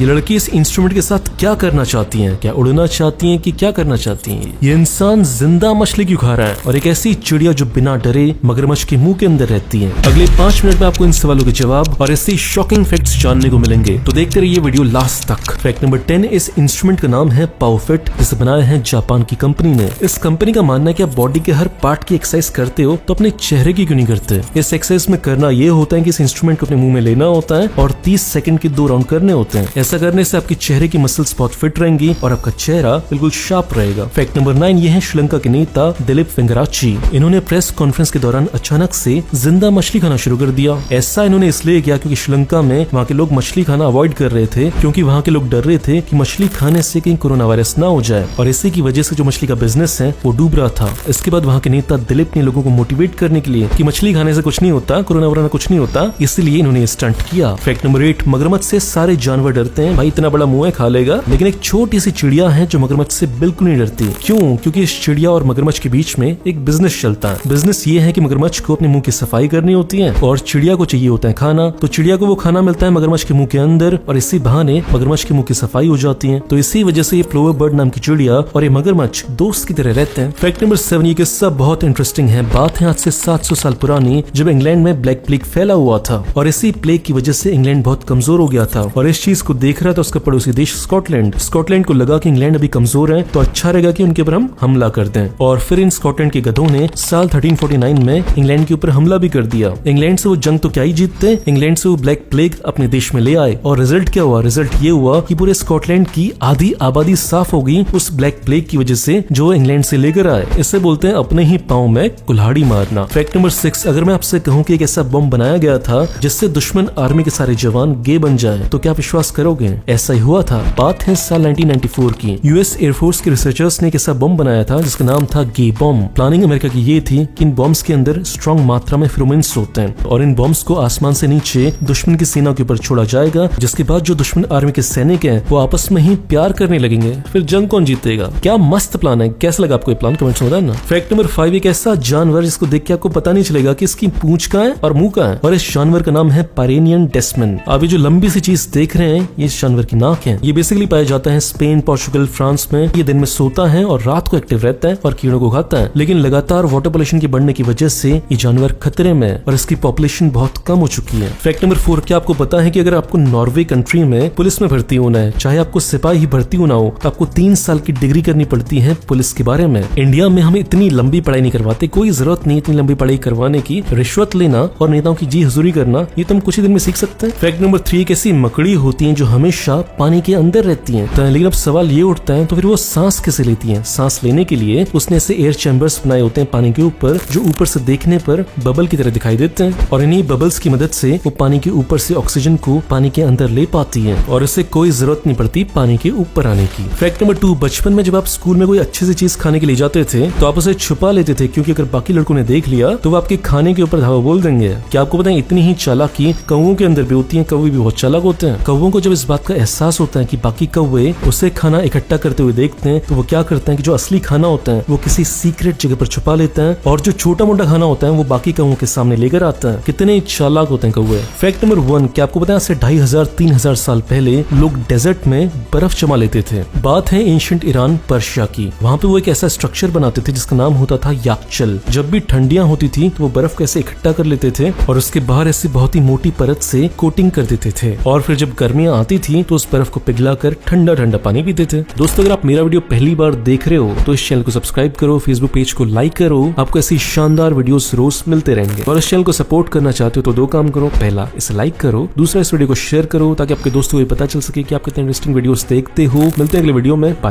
ये लड़की इस इंस्ट्रूमेंट के साथ क्या करना चाहती हैं? क्या उड़ना चाहती हैं कि क्या करना चाहती हैं? ये इंसान जिंदा मछली क्यों खा रहा है और एक ऐसी चिड़िया जो बिना डरे मगरमच्छ के मुंह के अंदर रहती है? अगले 5 मिनट में आपको इन सवालों के जवाब और ऐसे शॉकिंग फैक्ट्स जानने को मिलेंगे, तो देखते रहिए वीडियो लास्ट तक। फैक्ट नंबर 10, इस इंस्ट्रूमेंट का नाम है पावफिट, जिसे बनाया है जापान की कंपनी ने। इस कंपनी का मानना है कि आप बॉडी के हर पार्ट की एक्सरसाइज करते हो तो अपने चेहरे की क्यों नहीं करते? इस एक्सरसाइज में करना ये होता है कि इस इंस्ट्रूमेंट को अपने मुंह में लेना होता है और 30 सेकंड के 2 राउंड करने होते हैं। ऐसा करने से आपके चेहरे की मसल्स बहुत फिट रहेंगी और आपका चेहरा बिल्कुल शार्प रहेगा। फैक्ट नंबर 9, ये है श्रीलंका के नेता दिलीप वेंगराची। इन्होंने प्रेस कॉन्फ्रेंस के दौरान अचानक से जिंदा मछली खाना शुरू कर दिया। ऐसा इन्होंने इसलिए किया क्योंकि श्रीलंका में वहाँ के लोग मछली खाना अवॉइड कर रहे थे, क्योंकि वहाँ के लोग डर रहे थे कि मछली खाने से कहीं कोरोना वायरस ना हो जाए, और इसी की वजह से जो मछली का बिजनेस है वो डूब रहा था। इसके बाद वहाँ के नेता दिलीप ने लोगों को मोटिवेट करने के लिए कि मछली खाने से कुछ नहीं होता, कोरोना वोरोना कुछ नहीं होता, इसलिए इन्होंने स्टंट किया। फैक्ट नंबर 8, मगरमच्छ से सारे जानवर डरते हैं। भाई इतना बड़ा मुंह है, खा लेगा, लेकिन एक छोटी सी चिड़िया है जो मगरमच्छ से बिल्कुल नहीं डरती। क्यों? क्योंकि इस चिड़िया और मगरमच्छ के बीच में एक बिजनेस चलता है। बिजनेस ये है कि मगरमच्छ को अपने मुंह की सफाई करनी होती है और चिड़िया को चाहिए होता है खाना, तो चिड़िया को वो खाना मिलता है मगरमच्छ के मुंह के अंदर और इसी बहाने मगरमच्छ के मुंह की सफाई हो जाती है। तो इसी वजह से ये प्लोवर बर्ड नाम की चिड़िया और ये मगरमच्छ दोस्त की तरह रहते हैं। फैक्ट नंबर 7, ये किस्सा बहुत इंटरेस्टिंग है। बात है आज से 700 साल पुरानी, जब इंग्लैंड में ब्लैक प्लेग फैला हुआ था और इसी प्लेग की वजह से इंग्लैंड बहुत कमजोर हो गया था और इस चीज को देख रहा था उसका पड़ोसी देश स्कॉटलैंड को लगा कि इंग्लैंड अभी कमजोर है तो अच्छा रहेगा कि उनके ऊपर हम हमला कर दें, और फिर इन स्कॉटलैंड के गधों ने साल 1349 में इंग्लैंड के ऊपर हमला भी कर दिया। इंग्लैंड से वो जंग तो क्या ही जीतते, इंग्लैंड से वो ब्लैक प्लेग अपने देश में ले आए और रिजल्ट क्या हुआ? रिजल्ट ये हुआ कि पूरे स्कॉटलैंड की आधी आबादी साफ हो गई उस ब्लैक प्लेग की वजह से जो इंग्लैंड से लेकर आए। इसे बोलते हैं अपने ही पांव में कुल्हाड़ी मारना। फैक्ट नंबर 6, अगर मैं आपसे कहूँ कि एक ऐसा बम बनाया गया था जिससे दुश्मन आर्मी के सारे जवान गे बन जाए, तो क्या विश्वास करोगे? ऐसा ही हुआ था। बात है साल 1994 की। यूएस एयरफोर्स के रिसर्चर्स ने एक ऐसा बम बनाया था जिसका नाम था गे बम। प्लानिंग अमेरिका की ये थी कि इन बॉम्ब्स के अंदर स्ट्रॉन्ग मात्रा में फेरोमोन्स होते हैं और इन बॉम्ब्स को आसमान से नीचे दुश्मन की सेना के ऊपर छोड़ा जाएगा, जिसके बाद जो दुश्मन आर्मी के सैनिक हैं वो आपस में ही प्यार करने लगेंगे, फिर जंग कौन जीतेगा? क्या मस्त प्लान है। कैसा लगा आपको ये प्लान? कमेंट्स में बताना। फैक्ट नंबर 5, एक ऐसा जानवर जिसको देख के आपको पता नहीं चलेगा कि इसकी पूंछ कहाँ है और मुंह कहाँ है, और इस जानवर का नाम है पायरेनियन डेस्मन। आप ये जो लंबी सी चीज देख रहे हैं ये इस जानवर की नाक है। ये बेसिकली पाया जाता है स्पेन, पोर्चुगल, फ्रांस में। ये दिन में सोता है और रात को एक्टिव रहता है और कीड़ों को खाता है, लेकिन लगातार वाटर पोल्यूशन के बढ़ने की वजह से ये जानवर खतरे में है और इसकी पॉपुलेशन बहुत कम हो चुकी है। फैक्ट नंबर 4, क्या आपको पता है कि अगर आपको नॉर्वे कंट्री में पुलिस में भर्ती होना है, चाहे आपको सिपाही ही भर्ती होना हो, तो आपको 3 साल की डिग्री करनी पड़ती है पुलिस के बारे में। इंडिया में हमें इतनी लंबी पढ़ाई नहीं करवाते, कोई जरूरत नहीं इतनी लंबी पढ़ाई करवाने की। रिश्वत लेना और नेताओं की जी हुजूरी करना ये तो हम कुछ ही दिन में सीख सकते हैं। फैक्ट नंबर 3, एक ऐसी मकड़ी होती है जो हमेशा पानी के अंदर रहती है, तो लेकिन अब सवाल ये उठता है तो फिर वो सांस कैसे लेती है? सांस लेने के लिए उसने ऐसे एयर चैम्बर्स बनाए होते हैं पानी के ऊपर, जो ऊपर से देखने पर बबल की तरह दिखाई देते हैं और इन्हीं बबल्स की मदद से वो पानी के ऊपर से ऑक्सीजन को पानी के अंदर ले पाती है और इससे कोई जरूरत नहीं पड़ती पानी के ऊपर आने की। फैक्ट नंबर 2, बचपन में जब आप स्कूल में कोई अच्छी सी चीज खाने के लिए जाते थे तो आप उसे छुपा लेते थे, क्योंकि अगर बाकी लड़कों ने देख लिया तो वो आपके खाने के ऊपर धावा बोल देंगे। क्या आपको पता है इतनी ही चालाकी कौवों के अंदर भी होती है? कौवे भी बहुत चालाक होते हैं। कौवों को जब इस बात का एहसास होता है कि बाकी कौवे उसे खाना इकट्ठा करते हुए देखते हैं तो वो क्या करते हैं कि जो असली खाना होता है वो किसी सीक्रेट जगह पर छुपा लेते हैं और जो छोटा मोटा खाना होता है वो बाकी कौवों के सामने लेकर आता है। कितने चालाक होते हैं कौवे। फैक्ट नंबर 1, क्या आपको पता है से 2500-3000 साल पहले लोग डेजर्ट में बर्फ जमा लेते थे। बात है एंशिएंट ईरान, पर्शिया की। वहाँ पे वो एक ऐसा स्ट्रक्चर बनाते थे जिसका नाम होता था याकचल। जब भी ठंडियां होती थी तो वो बर्फ को ऐसे इकट्ठा कर लेते थे और उसके बाहर ऐसी बहुत ही मोटी परत से कोटिंग कर देते थे और फिर जब गर्मियां आती थी तो उस बर्फ को पिघलाकर ठंडा ठंडा पानी पीते थे। दोस्तों, अगर आप मेरा वीडियो पहली बार देख रहे हो तो इस चैनल को सब्सक्राइब करो, फेसबुक पेज को लाइक करो, आपको ऐसी शानदार वीडियोस रोज मिलते रहेंगे। और इस चैनल को सपोर्ट करना चाहते हो तो 2 काम करो, पहला इसे लाइक करो, दूसरा इस वीडियो को शेयर करो ताकि आपके दोस्तों को पता चल सके कि आप कितने इंटरेस्टिंग वीडियोस देखते हो। मिलते हैं अगले वीडियो में, बाय।